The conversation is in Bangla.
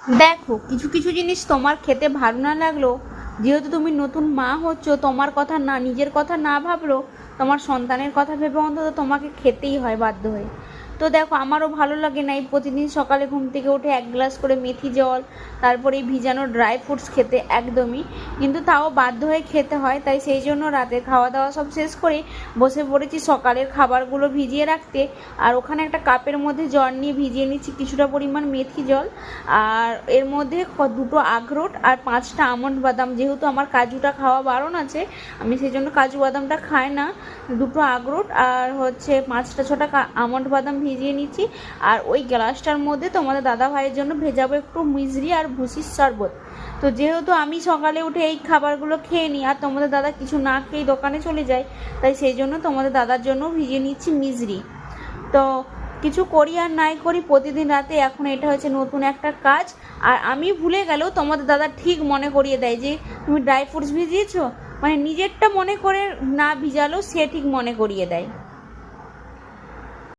দেখো, কিছু কিছু জিনিস তোমার খেতে ভালো না লাগলো, যেহেতু তুমি নতুন মা হচ্ছ, তোমার কথা না, নিজের কথা না ভাবলো, তোমার সন্তানের কথা ভেবে অন্তত তোমাকে খেতেই হয় বাধ্য হয়ে। তো দেখো, আমারও ভালো লাগে না এই প্রতিদিন সকালে ঘুম থেকে উঠে 1 গ্লাস করে মেথি জল, তারপরে এই ভিজানো ড্রাই ফ্রুটস খেতে, একদমই, কিন্তু তাও বাধ্য হয়ে খেতে হয়। তাই সেই জন্য রাতের খাওয়া দাওয়া সব শেষ করে বসে পড়েছি সকালের খাবারগুলো ভিজিয়ে রাখতে। আর ওখানে একটা কাপের মধ্যে জল নিয়ে ভিজিয়ে নিচ্ছি কিছুটা পরিমাণ মেথি জল, আর এর মধ্যে দুটো আখরোট আর 5টা আমন্ড বাদাম, যেহেতু আমার কাজুটা খাওয়া বারণ আছে, আমি সেই জন্য কাজু বাদামটা খাই না। দুটো আখরোট আর হচ্ছে 5টা 6টা আমন্ড বাদাম ভিজিয়ে নিচ্ছি। আর ওই গ্লাসটার মধ্যে তোমাদের দাদা ভাইয়ের জন্য ভেজাবো একটু মিজরি আর ভুসির শরবত। তো যেহেতু আমি সকালে উঠে এই খাবারগুলো খেয়ে নিই আর তোমাদের দাদা কিছু না খেয়েই দোকানে চলে যায়, তাই সেই জন্য তোমাদের দাদার জন্য ভিজিয়ে নিচ্ছি মিজরি। তো কিছু করি আর নাই করি, প্রতিদিন রাতে এখন এটা হচ্ছে নতুন একটা কাজ। আর আমি ভুলে গেলেও তোমাদের দাদা ঠিক মনে করিয়ে দেয় যে তুমি ড্রাই ফ্রুটস ভিজিয়েছো, মানে নিজেরটা মনে করে না ভিজালেও সে ঠিক মনে করিয়ে দেয়।